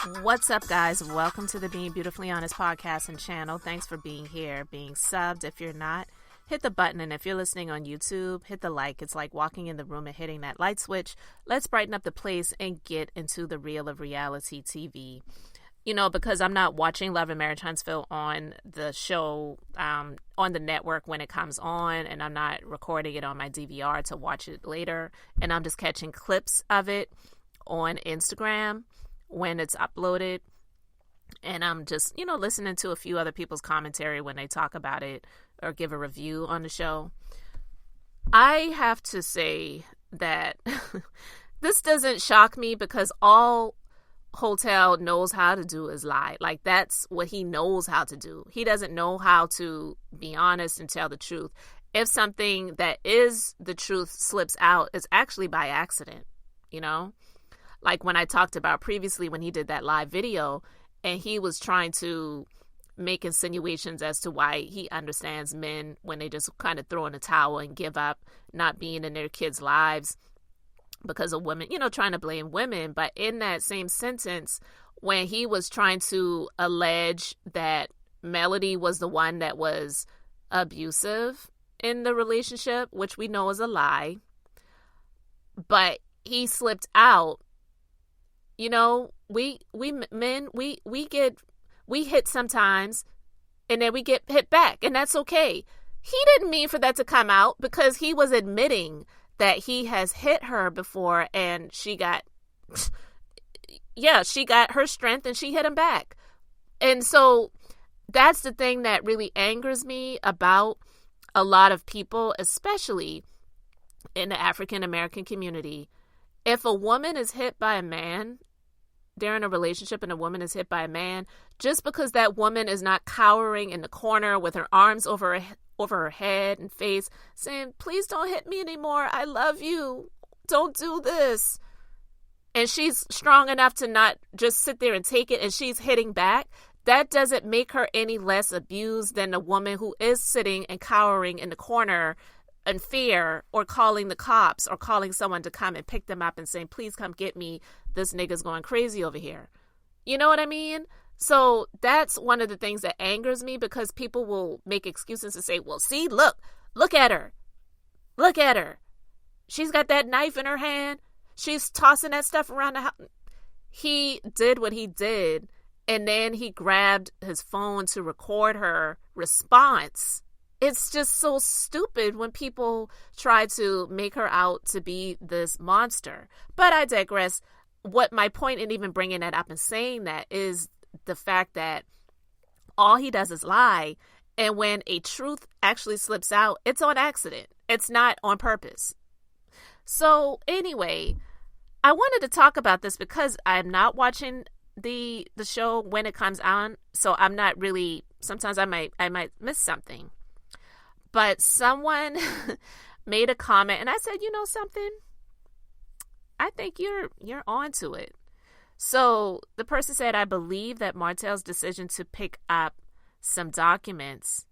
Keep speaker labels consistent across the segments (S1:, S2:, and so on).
S1: What's up, guys? Welcome to the Being Beautifully Honest podcast and channel. Thanks for being here, being subbed. If you're not, hit the button. And if you're listening on YouTube, hit the like. It's like walking in the room and hitting that light switch. Let's brighten up the place and get into the real of reality TV. You know, because I'm not watching Love and Marriage Huntsville on the show, on the network when it comes on, and I'm not recording it on my DVR to watch it later. And I'm just catching clips of it on Instagram when it's uploaded, and I'm just, listening to a few other people's commentary when they talk about it or give a review on the show. I have to say that this doesn't shock me because all Hotel knows how to do is lie. Like, that's what he knows how to do. He doesn't know how to be honest and tell the truth. If something that is the truth slips out, it's actually by accident, Like when I talked about previously when he did that live video and he was trying to make insinuations as to why he understands men when they just kind of throw in a towel and give up not being in their kids' lives because of women, trying to blame women. But in that same sentence, when he was trying to allege that Melody was the one that was abusive in the relationship, which we know is a lie, but he slipped out. We men, we hit sometimes and then we get hit back, and that's okay. He didn't mean for that to come out because he was admitting that he has hit her before and she got her strength and she hit him back. And so that's the thing that really angers me about a lot of people, especially in the African American community. If a woman is hit by a man, they're in a relationship and a woman is hit by a man, just because that woman is not cowering in the corner with her arms over her head and face saying, please don't hit me anymore. I love you. Don't do this. And she's strong enough to not just sit there and take it and she's hitting back. That doesn't make her any less abused than the woman who is sitting and cowering in the corner in fear, or calling the cops or calling someone to come and pick them up and saying, please come get me. This nigga's going crazy over here. You know what I mean? So that's one of the things that angers me, because people will make excuses to say, well, see, look at her. Look at her. She's got that knife in her hand. She's tossing that stuff around the house. He did what he did, and then he grabbed his phone to record her response. It's just so stupid when people try to make her out to be this monster. But I digress. What my point in even bringing that up and saying that is the fact that all he does is lie. And when a truth actually slips out, it's on accident. It's not on purpose. So anyway, I wanted to talk about this because I'm not watching the show when it comes on. So I'm not really, sometimes I might miss something. But someone made a comment and I said, you know something? I think you're onto it. So the person said, I believe that Martell's decision to pick up some documents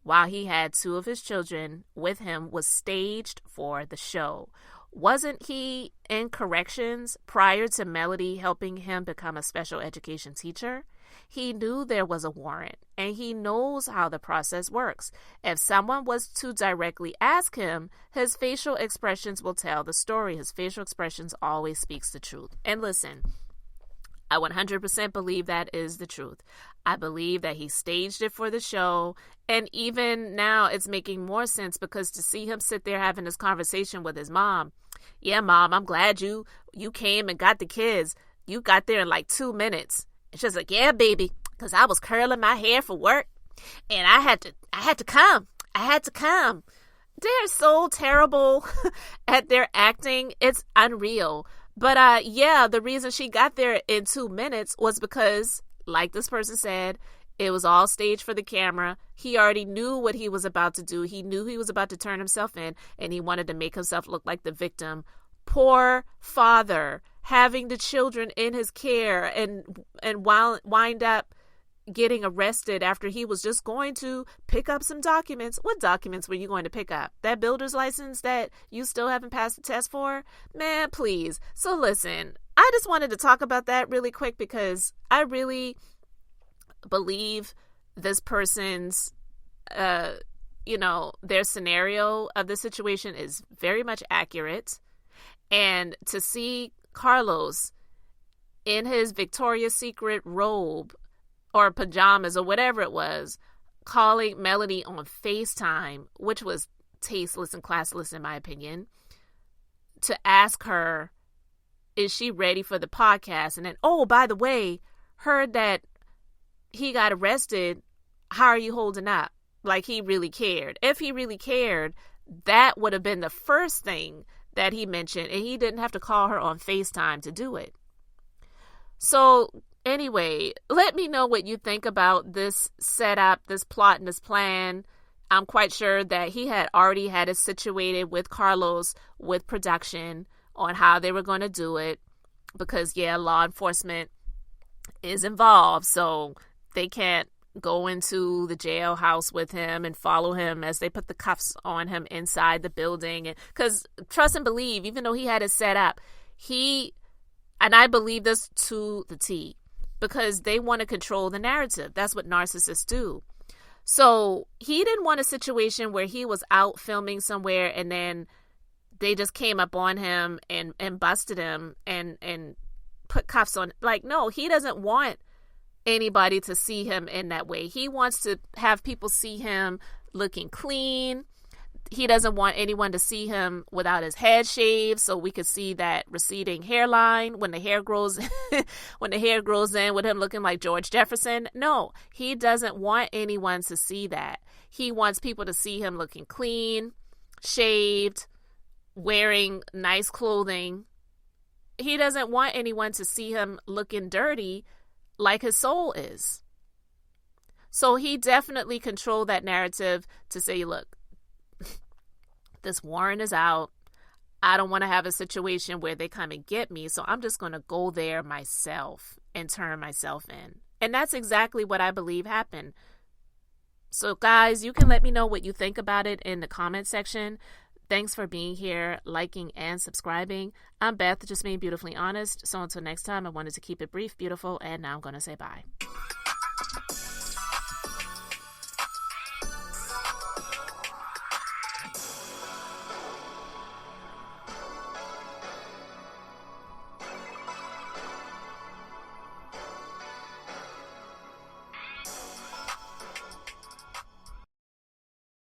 S1: while he had two of his children with him was staged for the show. Wasn't he in corrections prior to Melody helping him become a special education teacher? He knew there was a warrant, and he knows how the process works. If someone was to directly ask him, his facial expressions will tell the story. His facial expressions always speaks the truth. And listen, I 100% believe that is the truth. I believe that he staged it for the show, and even now it's making more sense because to see him sit there having this conversation with his mom, yeah, Mom, I'm glad you came and got the kids. You got there in like 2 minutes. And she's like, yeah, baby, because I was curling my hair for work and I had to come. They're so terrible at their acting. It's unreal. But the reason she got there in 2 minutes was because, like this person said, it was all staged for the camera. He already knew what he was about to do. He knew he was about to turn himself in, and he wanted to make himself look like the victim. Poor father, having the children in his care and wind up getting arrested after he was just going to pick up some documents. What documents were you going to pick up? That builder's license that you still haven't passed the test for? Man, please. So listen, I just wanted to talk about that really quick because I really believe this person's, their scenario of the situation is very much accurate. And to see Carlos in his Victoria's Secret robe or pajamas or whatever it was, calling Melody on FaceTime, which was tasteless and classless in my opinion, to ask her, is she ready for the podcast? And then, oh, by the way, heard that he got arrested. How are you holding up? Like he really cared. If he really cared, that would have been the first thing that he mentioned, and he didn't have to call her on FaceTime to do it. So anyway, let me know what you think about this setup, this plot, and this plan. I'm quite sure that he had already had it situated with Carlos, with production, on how they were going to do it. Because, law enforcement is involved, so they can't go into the jailhouse with him and follow him as they put the cuffs on him inside the building. Because trust and believe, even though he had it set up, and I believe this to the T, because they want to control the narrative. That's what narcissists do. So he didn't want a situation where he was out filming somewhere and then they just came up on him and busted him and put cuffs on. Like, no, he doesn't want anybody to see him in that way. He wants to have people see him looking clean. He doesn't want anyone to see him without his head shaved, so we could see that receding hairline when the hair grows in with him looking like George Jefferson. No, he doesn't want anyone to see that. He wants people to see him looking clean, shaved, wearing nice clothing. He doesn't want anyone to see him looking dirty like his soul is. So he definitely controlled that narrative to say, look, this warrant is out. I don't want to have a situation where they come and get me, so I'm just going to go there myself and turn myself in. And that's exactly what I believe happened. So guys, you can let me know what you think about it in the comment section. Thanks for being here, liking, and subscribing. I'm Beth, just being beautifully honest. So until next time, I wanted to keep it brief, beautiful, and now I'm going to say bye.